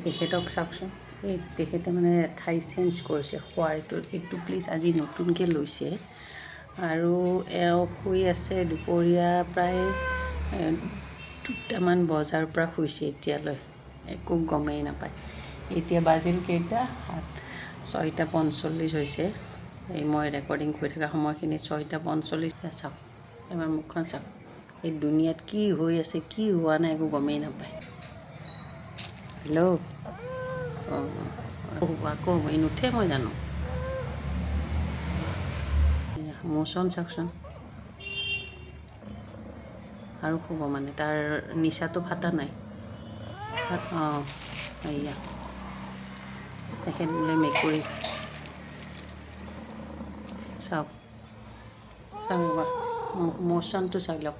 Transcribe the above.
এখেতক চাওকচোন, এই তেখেতে মানে ঠাই চেঞ্জ কৰিছে খোৱাৰটো, এইটো প্লিজ আজি নতুনকৈ লৈছে আৰু এওঁ শুই আছে দুপৰীয়া প্ৰায় 2টামান বজাৰ পৰা শুইছে এতিয়ালৈ, একো গমেই নাপায়। এতিয়া বাজিল কেইটা 6:45 হৈছে, এই মই ৰেকৰ্ডিং কৰি থকা সময়খিনিত 6:45 চাওক, এবাৰ মুখখন চাওক, এই দুনিয়াত কি হৈ আছে কি হোৱা নাই একো গমেই নাপায়। হেল্ল' আকৌ এই নুঠে মই জানো, মোচন চাওকচোন, আৰু শুব মানে তাৰ নিচাটো ফাটা নাই। এয়া তেখেত বোলে মেকুৰী, চাওক চাওক ৰ'বা মোচনটো চাই লওক।